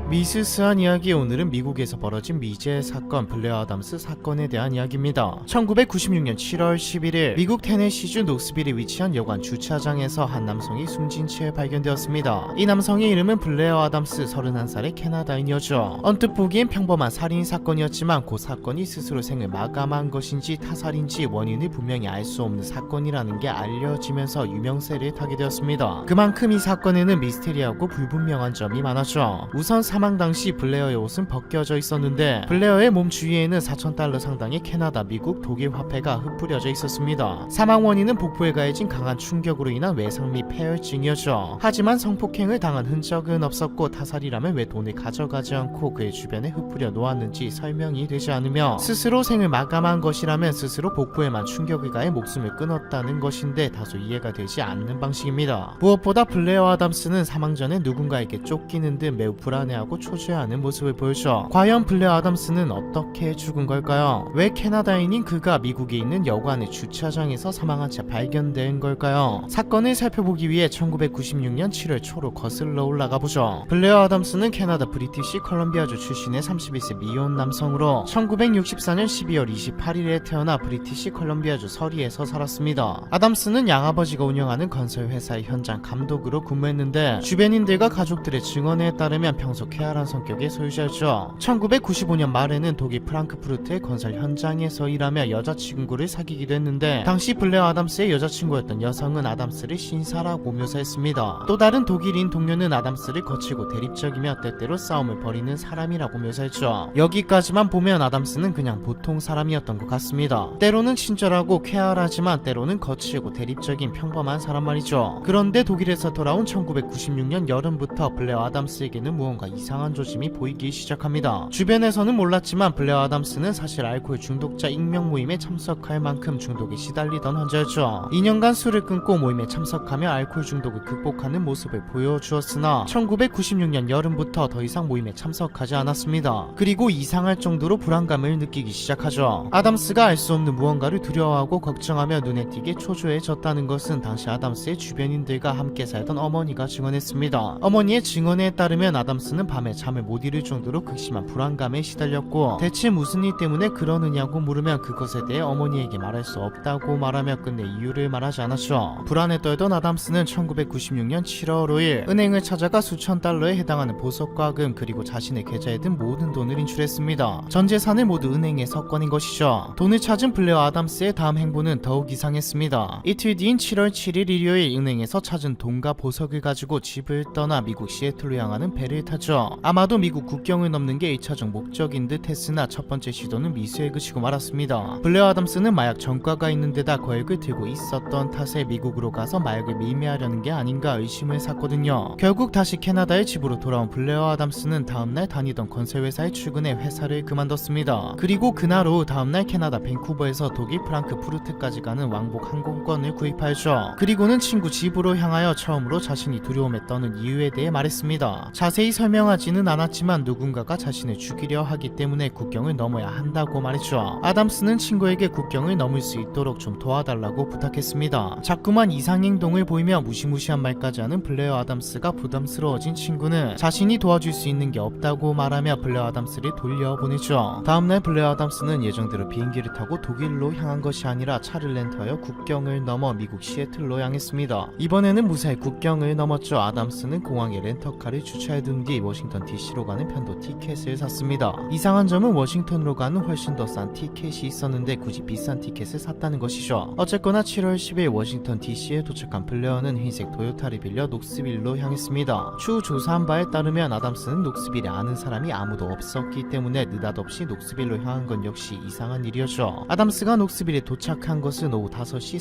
미스스한 이야기. 오늘은 미국에서 벌어진 미제 사건, 블레어 아담스 사건에 대한 이야기입니다. 1996년 7월 11일 미국 테네시주 녹스빌에 위치한 여관 주차장에서 한 남성이 숨진 채 발견되었습니다. 이 남성의 이름은 블레어 아담스, 31살의 캐나다인이었죠. 언뜻 보기엔 평범한 살인 사건이었지만 그 사건이 스스로 생을 마감한 것인지 타살인지 원인을 분명히 알 수 없는 사건이라는 게 알려지면서 유명세를 타게 되었습니다. 그만큼 이 사건에는 미스테리하고 불분명한 점이 많았죠. 우선 사망 당시 블레어의 옷은 벗겨져 있었는데 블레어의 몸 주위에는 $4,000 상당의 캐나다, 미국, 독일 화폐가 흩뿌려져 있었습니다. 사망 원인은 복부에 가해진 강한 충격으로 인한 외상 및 폐혈증이었죠. 하지만 성폭행을 당한 흔적은 없었고 타살이라면 왜 돈을 가져가지 않고 그의 주변에 흩뿌려 놓았는지 설명이 되지 않으며 스스로 생을 마감한 것이라면 스스로 복부에만 충격을 가해 목숨을 끊었다는 것인데 다소 이해가 되지 않는 방식입니다. 무엇보다 블레어 아담스는 사망 전에 누군가에게 쫓기는 듯 매우 불안해하고 초조해하는 모습을 보였죠. 과연 블레어 아담스는 어떻게 죽은 걸까요? 왜 캐나다인인 그가 미국에 있는 여관의 주차장에서 사망한 채 발견된 걸까요? 사건을 살펴보기 위해 1996년 7월 초로 거슬러 올라가 보죠. 블레어 아담스는 캐나다 브리티시 컬럼비아주 출신의 31세 미혼 남성으로 1964년 12월 28일에 태어나 브리티시 컬럼비아주 서리에서 살았습니다. 아담스는 양아버지가 운영하는 건설회사의 현장 감독으로 근무했는데 주변인들과 가족들의 증언에 따르면 평소 쾌활한 성격의 소유자였죠. 1995년 말에는 독일 프랑크푸르트의 건설 현장에서 일하며 여자친구를 사귀기도 했는데 당시 블레어 아담스의 여자친구였던 여성은 아담스를 신사라고 묘사했습니다. 또 다른 독일인 동료는 아담스를 거칠고 대립적이며 때때로 싸움을 벌이는 사람이라고 묘사했죠. 여기까지만 보면 아담스는 그냥 보통 사람이었던 것 같습니다. 때로는 친절하고 쾌활하지만 때로는 거칠고 대립적인 평범한 사람 말이죠. 그런데 독일에서 돌아온 1996년 여름부터 블레어 아담스에게는 무언가 이상한 조짐이 보이기 시작합니다. 주변에서는 몰랐지만 블레어 아담스는 사실 알코올 중독자 익명 모임에 참석할 만큼 중독에 시달리던 환자였죠. 2년간 술을 끊고 모임에 참석하며 알코올 중독을 극복하는 모습을 보여주었으나 1996년 여름부터 더 이상 모임에 참석하지 않았습니다. 그리고 이상할 정도로 불안감을 느끼기 시작하죠. 아담스가 알 수 없는 무언가를 두려워하고 걱정하며 눈에 띄게 초조해졌다는 것은 당시 아담스의 주변인들과 함께 살던 어머니가 증언했습니다. 어머니의 증언에 따르면 아담스는 밤에 잠을 못 이룰 정도로 극심한 불안감에 시달렸고 대체 무슨 일 때문에 그러느냐고 물으면 그것에 대해 어머니에게 말할 수 없다고 말하며 끝내 이유를 말하지 않았죠. 불안에 떨던 아담스는 1996년 7월 5일 은행을 찾아가 수천 달러에 해당하는 보석과금 그리고 자신의 계좌에 든 모든 돈을 인출했습니다. 전 재산을 모두 은행에서 꺼낸 것이죠. 돈을 찾은 블레어 아담스의 다음 행보는 더욱 이상했습니다. 이틀 뒤인 7월 7일 일요일 은행에서 찾은 돈과 보석을 가지고 집을 떠나 미국 시애틀로 향하는 배를 타죠. 아마도 미국 국경을 넘는 게 1차적 목적인 듯 했으나 첫 번째 시도는 미수에 그치고 말았습니다. 블레어 아담스는 마약 전과가 있는 데다 거액을 들고 있었던 탓에 미국으로 가서 마약을 밀매하려는 게 아닌가 의심을 샀거든요. 결국 다시 캐나다의 집으로 돌아온 블레어 아담스는 다음날 다니던 건설회사에 출근해 회사를 그만뒀습니다. 그리고 그날 오후 다음날 캐나다 밴쿠버에서 독일 프랑크푸르트까지 가는 왕복 항공권을 구입하였죠. 그리고는 친구 집으로 향하여 처음으로 자신이 두려움에 떠는 이유에 대해 말했습니다. 자세히 설명하지는 않았지만 누군가가 자신을 죽이려 하기 때문에 국경을 넘어야 한다고 말했죠. 아담스는 친구에게 국경을 넘을 수 있도록 좀 도와달라고 부탁했습니다. 자꾸만 이상행동을 보이며 무시무시한 말까지 하는 블레어 아담스가 부담스러워진 친구는 자신이 도와줄 수 있는 게 없다고 말하며 블레어 아담스를 돌려보내죠. 다음날 블레어 아담스는 예정대로 비행기를 타고 독일로 향한 것이 아니라 차를 렌트하여 국경을 넘어 미국 시애틀로 향했습니다. 이번에는 무사히 국경을 넘었죠. 아담스는 공항에 렌터카를 주차해둔 뒤 워싱턴 DC로 가는 편도 티켓을 샀습니다. 이상한 점은 워싱턴으로 가는 훨씬 더 싼 티켓이 있었는데 굳이 비싼 티켓을 샀다는 것이죠. 어쨌거나 7월 10일 워싱턴 DC에 도착한 블레어는 흰색 도요타를 빌려 녹스빌로 향했습니다. 추후 조사한 바에 따르면 아담스는 녹스빌에 아는 사람이 아무도 없었기 때문에 느닷없이 녹스빌로 향한 건 역시 이상한 일이었죠. 아담스가 녹스빌에 도착한 것은 오후 5시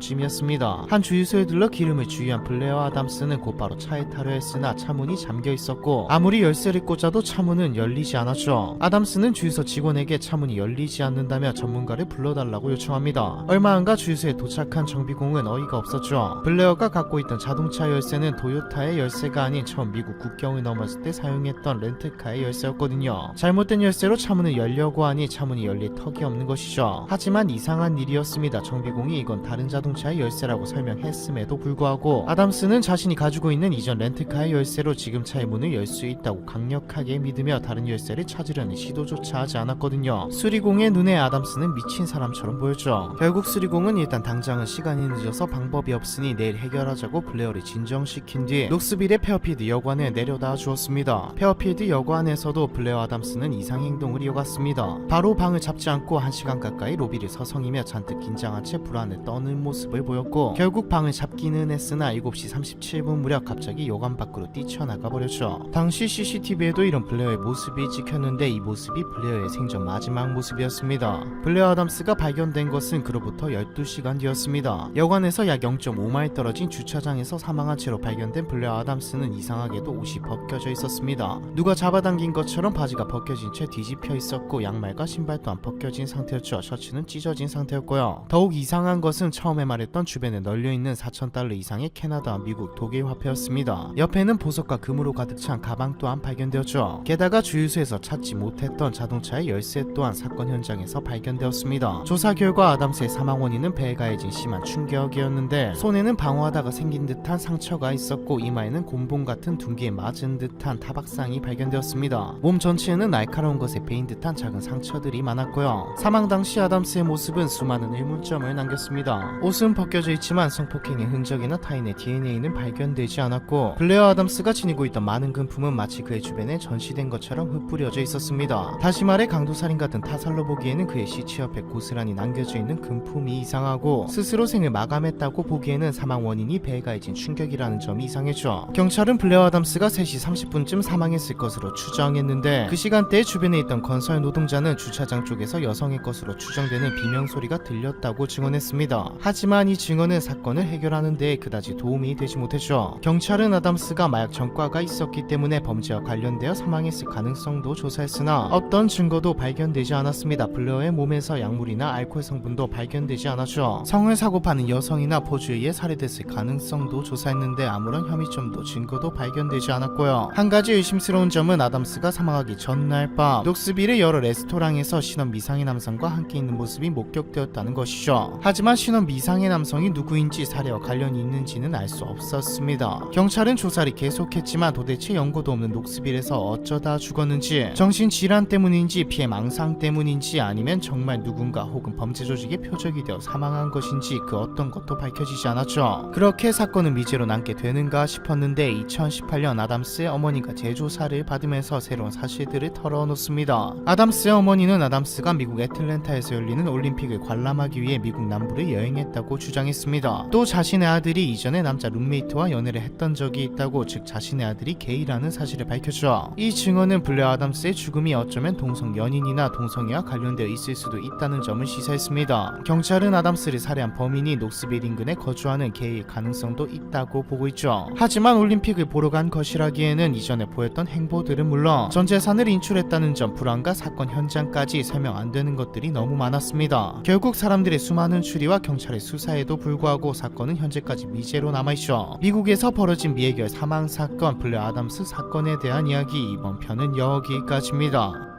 30분쯤이었습니다. 한 주유소에 들러 기름을 주유한 블레어 아담스는 곧바로 차에 타려 했으나 차문이 잠겨 있었고 아무리 열쇠를 꽂아도 차문은 열리지 않았죠. 아담스는 주유소 직원에게 차문이 열리지 않는다며 전문가를 불러달라고 요청합니다. 얼마 안가 주유소에 도착한 정비공은 어이가 없었죠. 블레어가 갖고 있던 자동차 열쇠는 도요타의 열쇠가 아닌 처음 미국 국경을 넘었을 때 사용했던 렌트카의 열쇠였거든요. 잘못된 열쇠로 차문을 열려고 하니 차문이 열릴 턱이 없는 것이죠. 하지만 이상한 일이었습니다. 정비공이 이건 다른 자동차의 열쇠라고 설명했음에도 불구하고 아담스는 자신이 가지고 있는 이전 렌트카의 열쇠로 지금 차의 문을 열 수 수 있다고 강력하게 믿으며 다른 열쇠를 찾으려는 시도조차 하지 않았거든요. 수리공의 눈에 아담스는 미친 사람처럼 보였죠. 결국 수리공은 일단 당장은 시간이 늦어서 방법이 없으니 내일 해결하자고 블레어를 진정시킨 뒤 녹스빌의 페어필드 여관에 내려다 주었습니다. 페어필드 여관에서도 블레어 아담스는 이상 행동을 이어갔습니다. 바로 방을 잡지 않고 1시간 가까이 로비를 서성이며 잔뜩 긴장한 채 불안에 떠는 모습을 보였고, 결국 방을 잡기는 했으나 7시 37분 무렵 갑자기 여관 밖으로 뛰쳐나가 버렸죠. 당시 CCTV에도 이런 블레어의 모습이 찍혔는데 이 모습이 블레어의 생전 마지막 모습이었습니다. 블레어 아담스가 발견된 것은 그로부터 12시간 뒤였습니다. 여관에서 약 0.5마일 떨어진 주차장에서 사망한 채로 발견된 블레어 아담스는 이상하게도 옷이 벗겨져 있었습니다. 누가 잡아당긴 것처럼 바지가 벗겨진 채 뒤집혀 있었고 양말과 신발 또한 벗겨진 상태였죠. 셔츠는 찢어진 상태였고요. 더욱 이상한 것은 처음에 말했던 주변에 널려있는 4,000달러 이상의 캐나다와 미국, 독일 화폐였습니다. 옆에는 보석과 금으로 가득 찬 가방 또한 발견되었죠. 게다가 주유소에서 찾지 못했던 자동차의 열쇠 또한 사건 현장에서 발견되었습니다. 조사 결과 아담스의 사망 원인은 배에 가해진 심한 충격이었는데, 손에는 방어하다가 생긴 듯한 상처가 있었고 이마에는 곤봉 같은 둔기에 맞은 듯한 타박상이 발견되었습니다. 몸 전체에는 날카로운 것에 베인 듯한 작은 상처들이 많았고요. 사망 당시 아담스의 모습은 수많은 의문점을 남겼습니다. 옷은 벗겨져 있지만 성폭행의 흔적이나 타인의 DNA는 발견되지 않았고, 블레어 아담스가 지니고 있던 많은 금품은 마치 그의 주변에 전시된 것처럼 흩뿌려져 있었습니다. 다시 말해 강도살인 같은 타살로 보기에는 그의 시체 옆에 고스란히 남겨져 있는 금품이 이상하고, 스스로 생을 마감했다고 보기에는 사망 원인이 배에 가해진 충격이라는 점이 이상했죠. 경찰은 블레어 아담스가 3시 30분쯤 사망했을 것으로 추정했는데, 그 시간대에 주변에 있던 건설 노동자는 주차장 쪽에서 여성의 것으로 추정되는 비명소리가 들렸다고 증언했습니다. 하지만 이 증언은 사건을 해결하는 데 그다지 도움이 되지 못했죠. 경찰은 아담스가 마약 전과가 있었기 때문에 범죄와 관련되어 사망했을 가능성도 조사했으나 어떤 증거도 발견되지 않았습니다. 블레어의 몸에서 약물이나 알코올 성분도 발견되지 않았죠. 성을 사고 파는 여성이나 포주에 의해 살해됐을 가능성도 조사했는데 아무런 혐의점도 증거도 발견되지 않았고요. 한 가지 의심스러운 점은 아담스가 사망하기 전날 밤 녹스빌의 여러 레스토랑에서 신원 미상의 남성과 함께 있는 모습이 목격되었다는 것이죠. 하지만 신원 미상의 남성이 누구인지 사례와 관련이 있는지는 알 수 없었습니다. 경찰은 조사를 계속했지만 도대체 연고도 없는 녹스빌에서 어쩌다 죽었는지, 정신질환 때문인지 피해 망상 때문인지 아니면 정말 누군가 혹은 범죄 조직의 표적이 되어 사망한 것인지 그 어떤 것도 밝혀지지 않았죠. 그렇게 사건은 미제로 남게 되는가 싶었는데 2018년 아담스의 어머니가 재조사를 받으면서 새로운 사실들을 털어놓습니다. 아담스의 어머니는 아담스가 미국 애틀랜타에서 열리는 올림픽을 관람하기 위해 미국 남부를 여행했다고 주장했습니다. 또 자신의 아들이 이전에 남자 룸메이트와 연애를 했던 적이 있다고, 즉 자신의 아들이 게이라는 사실을 밝혔죠. 이 증언은 블레어 아담스의 죽음이 어쩌면 동성 연인이나 동성애와 관련되어 있을 수도 있다는 점을 시사했습니다. 경찰은 아담스를 살해한 범인이 녹스빌 인근에 거주하는 게이일 가능성도 있다고 보고 있죠. 하지만 올림픽을 보러 간 것이라기에는 이전에 보였던 행보들은 물론 전 재산을 인출했다는 점, 불안과 사건 현장까지 설명 안 되는 것들이 너무 많았습니다. 결국 사람들의 수많은 추리와 경찰의 수사에도 불구하고 사건은 현재까지 미제로 남아있죠. 미국에서 벌어진 미해결 사망 사건 블레어 아담스 사건에 대한 이야기, 이번 편은 여기까지입니다.